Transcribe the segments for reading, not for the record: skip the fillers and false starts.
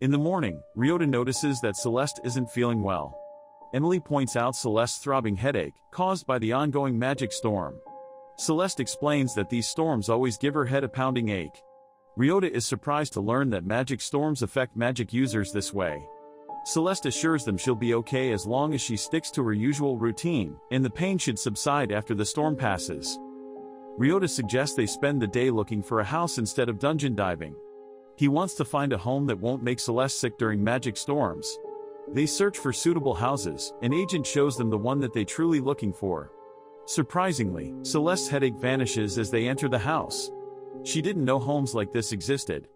In the morning, Ryota notices that Celeste isn't feeling well. Emily points out Celeste's throbbing headache, caused by the ongoing magic storm. Celeste explains that these storms always give her head a pounding ache. Ryota is surprised to learn that magic storms affect magic users this way. Celeste assures them she'll be okay as long as she sticks to her usual routine, and the pain should subside after the storm passes. Ryota suggests they spend the day looking for a house instead of dungeon diving. He wants to find a home that won't make Celeste sick during magic storms. They search for suitable houses, and Agent shows them the one that they're truly looking for. Surprisingly, Celeste's headache vanishes as they enter the house. She didn't know homes like this existed.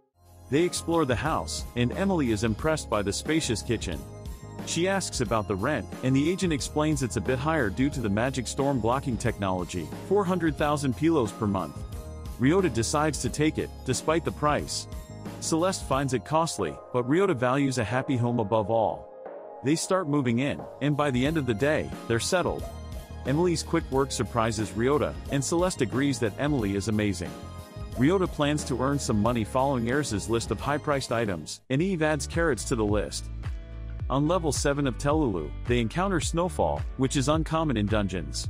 They explore the house, and Emily is impressed by the spacious kitchen. She asks about the rent, and the agent explains it's a bit higher due to the magic storm blocking technology, 400,000 pilos per month. Ryota decides to take it, despite the price. Celeste finds it costly, but Ryota values a happy home above all. They start moving in, and by the end of the day, they're settled. Emily's quick work surprises Ryota, and Celeste agrees that Emily is amazing. Ryota plans to earn some money following Erza's list of high-priced items, and Eve adds carrots to the list. On level 7 of Telulu, they encounter Snowfall, which is uncommon in dungeons.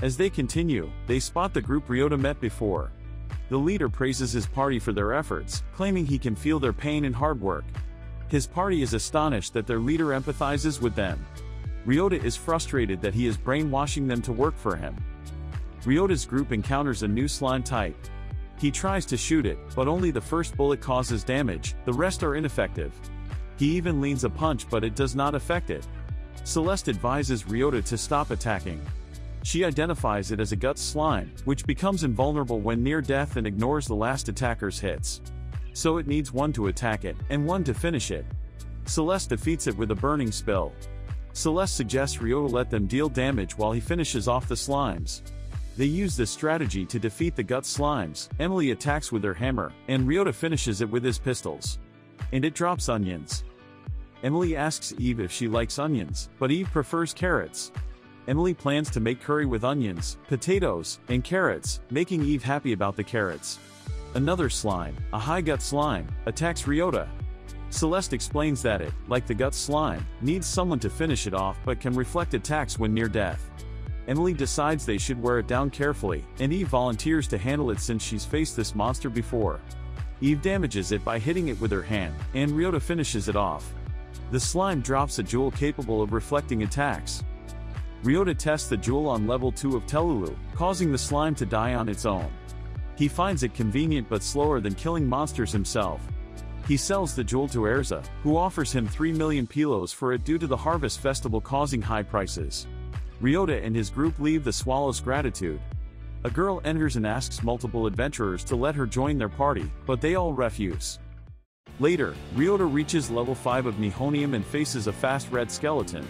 As they continue, they spot the group Ryota met before. The leader praises his party for their efforts, claiming he can feel their pain and hard work. His party is astonished that their leader empathizes with them. Ryota is frustrated that he is brainwashing them to work for him. Ryota's group encounters a new slime type. He tries to shoot it, but only the first bullet causes damage, the rest are ineffective. He even leans a punch but it does not affect it. Celeste advises Ryota to stop attacking. She identifies it as a gut slime, which becomes invulnerable when near death and ignores the last attacker's hits. So it needs one to attack it, and one to finish it. Celeste defeats it with a burning spell. Celeste suggests Ryota let them deal damage while he finishes off the slimes. They use this strategy to defeat the gut slimes. Emily attacks with her hammer, and Ryota finishes it with his pistols. And it drops onions. Emily asks Eve if she likes onions, but Eve prefers carrots. Emily plans to make curry with onions, potatoes, and carrots, making Eve happy about the carrots. Another slime, a high gut slime, attacks Ryota. Celeste explains that it, like the gut slime, needs someone to finish it off but can reflect attacks when near death. Emily decides they should wear it down carefully, and Eve volunteers to handle it since she's faced this monster before. Eve damages it by hitting it with her hand, and Ryota finishes it off. The slime drops a jewel capable of reflecting attacks. Ryota tests the jewel on level 2 of Telulu, causing the slime to die on its own. He finds it convenient but slower than killing monsters himself. He sells the jewel to Erza, who offers him 3 million pilos for it due to the harvest festival causing high prices. Ryota and his group leave the Swallow's gratitude. A girl enters and asks multiple adventurers to let her join their party, but they all refuse. Later, Ryota reaches level 5 of Nihonium and faces a fast red skeleton.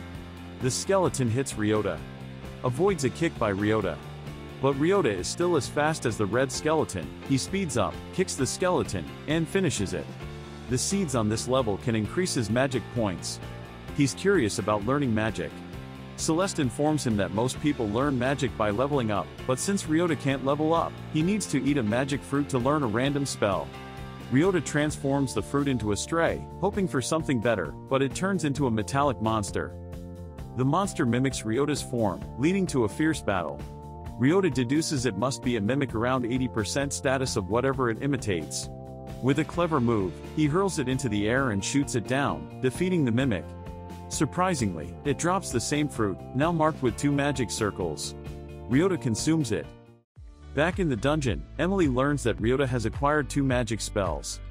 The skeleton hits Ryota. Avoids a kick by Ryota. But Ryota is still as fast as the red skeleton. He speeds up, kicks the skeleton, and finishes it. The seeds on this level can increase his magic points. He's curious about learning magic. Celeste informs him that most people learn magic by leveling up, but since Ryota can't level up, he needs to eat a magic fruit to learn a random spell. Ryota transforms the fruit into a stray, hoping for something better, but it turns into a metallic monster. The monster mimics Ryota's form, leading to a fierce battle. Ryota deduces it must be a mimic around 80% status of whatever it imitates. With a clever move, he hurls it into the air and shoots it down, defeating the mimic. Surprisingly, it drops the same fruit, now marked with 2 magic circles. Ryota consumes it. Back in the dungeon, Emily learns that Ryota has acquired 2 magic spells.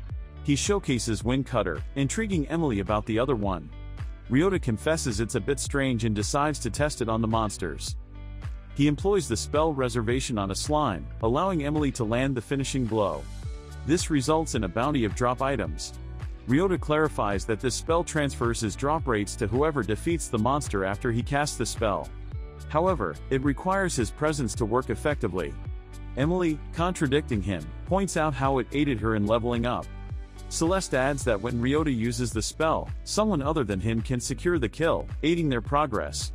He showcases Wind Cutter, intriguing Emily about the other one. Ryota confesses it's a bit strange and decides to test it on the monsters. He employs the spell Reservation on a slime, allowing Emily to land the finishing blow. This results in a bounty of drop items. Ryota clarifies that this spell transfers his drop rates to whoever defeats the monster after he casts the spell. However, it requires his presence to work effectively. Emily, contradicting him, points out how it aided her in leveling up. Celeste adds that when Ryota uses the spell, someone other than him can secure the kill, aiding their progress.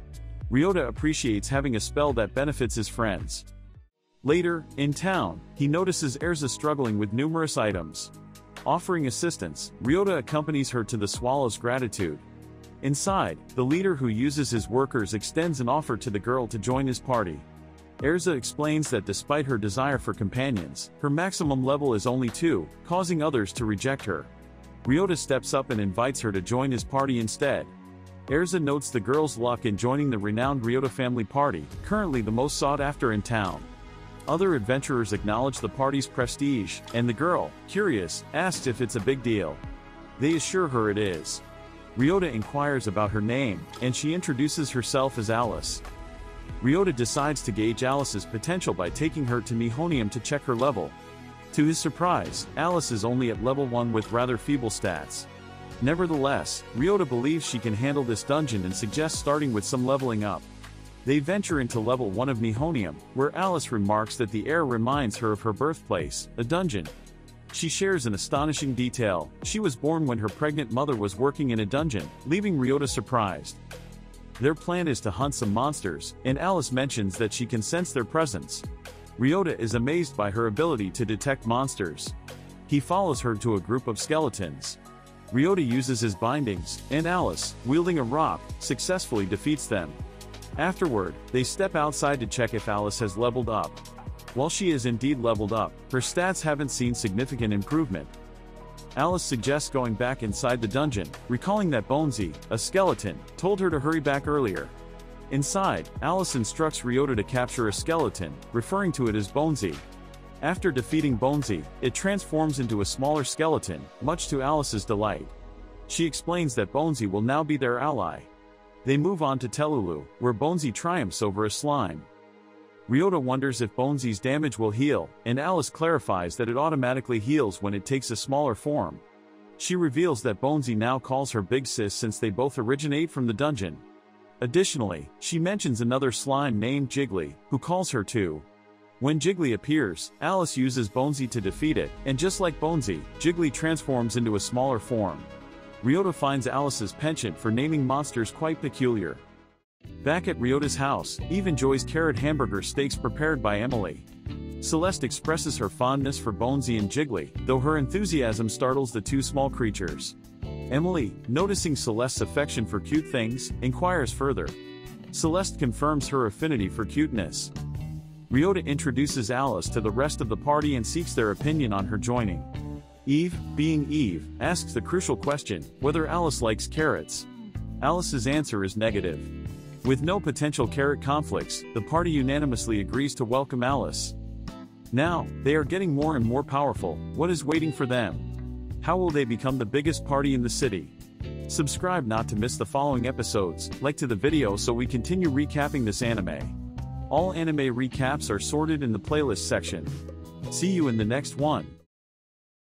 Ryota appreciates having a spell that benefits his friends. Later, in town, he notices Erza struggling with numerous items. Offering assistance, Ryota accompanies her to the Swallow's gratitude. Inside, the leader who uses his workers extends an offer to the girl to join his party. Erza explains that despite her desire for companions, her maximum level is only 2, causing others to reject her. Ryota steps up and invites her to join his party instead. Erza notes the girl's luck in joining the renowned Ryota family party, currently the most sought after in town. Other adventurers acknowledge the party's prestige, and the girl, curious, asks if it's a big deal. They assure her it is. Ryota inquires about her name, and she introduces herself as Alice. Ryota decides to gauge Alice's potential by taking her to Nihonium to check her level. To his surprise, Alice is only at level 1 with rather feeble stats. Nevertheless, Ryota believes she can handle this dungeon and suggests starting with some leveling up. They venture into level 1 of Nihonium, where Alice remarks that the air reminds her of her birthplace, a dungeon. She shares an astonishing detail: she was born when her pregnant mother was working in a dungeon, leaving Ryota surprised. Their plan is to hunt some monsters, and Alice mentions that she can sense their presence. Ryota is amazed by her ability to detect monsters. He follows her to a group of skeletons. Ryota uses his bindings, and Alice, wielding a rock, successfully defeats them. Afterward, they step outside to check if Alice has leveled up. While she is indeed leveled up, her stats haven't seen significant improvement. Alice suggests going back inside the dungeon, recalling that Bonesy, a skeleton, told her to hurry back earlier. Inside, Alice instructs Ryota to capture a skeleton, referring to it as Bonesy. After defeating Bonesy, it transforms into a smaller skeleton, much to Alice's delight. She explains that Bonesy will now be their ally. They move on to Telulu, where Bonesy triumphs over a slime. Ryota wonders if Bonesy's damage will heal, and Alice clarifies that it automatically heals when it takes a smaller form. She reveals that Bonesy now calls her Big Sis since they both originate from the dungeon. Additionally, she mentions another slime named Jiggly, who calls her too. When Jiggly appears, Alice uses Bonesy to defeat it, and just like Bonesy, Jiggly transforms into a smaller form. Ryota finds Alice's penchant for naming monsters quite peculiar. Back at Ryota's house, Eve enjoys carrot hamburger steaks prepared by Emily. Celeste expresses her fondness for Bonesy and Jiggly, though her enthusiasm startles the two small creatures. Emily, noticing Celeste's affection for cute things, inquires further. Celeste confirms her affinity for cuteness. Ryota introduces Alice to the rest of the party and seeks their opinion on her joining. Eve, being Eve, asks the crucial question, whether Alice likes carrots. Alice's answer is negative. With no potential carrot conflicts, the party unanimously agrees to welcome Alice. Now, they are getting more and more powerful. What is waiting for them? How will they become the biggest party in the city? Subscribe not to miss the following episodes, like to the video so we continue recapping this anime. All anime recaps are sorted in the playlist section. See you in the next one.